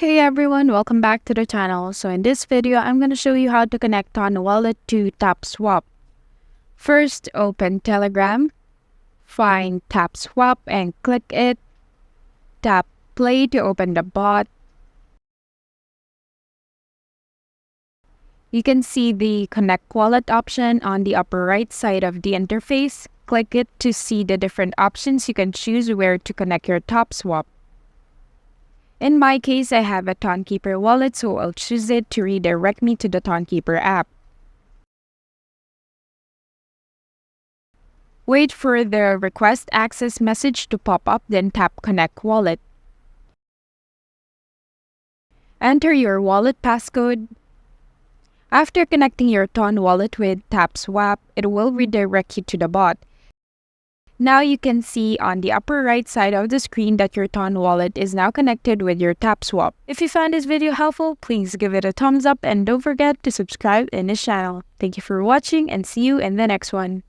Hey everyone, welcome back to the channel. So in this video, I'm going to show you how to connect Ton Wallet to Tapswap. First, open Telegram, find Tapswap and click it. Tap play to open the bot. You can see the Connect Wallet option on the upper right side of the interface. Click it to see the different options you can choose where to connect your Tapswap. In my case, I have a Tonkeeper wallet, so I'll choose it to redirect me to the Tonkeeper app. Wait for the request access message to pop up, then tap Connect Wallet. Enter your wallet passcode. After connecting your Ton wallet with Tapswap, it will redirect you to the bot. Now you can see on the upper right side of the screen that your Ton wallet is now connected with your Tapswap. If you found this video helpful, please give it a thumbs up and don't forget to subscribe in this channel. Thank you for watching and see you in the next one.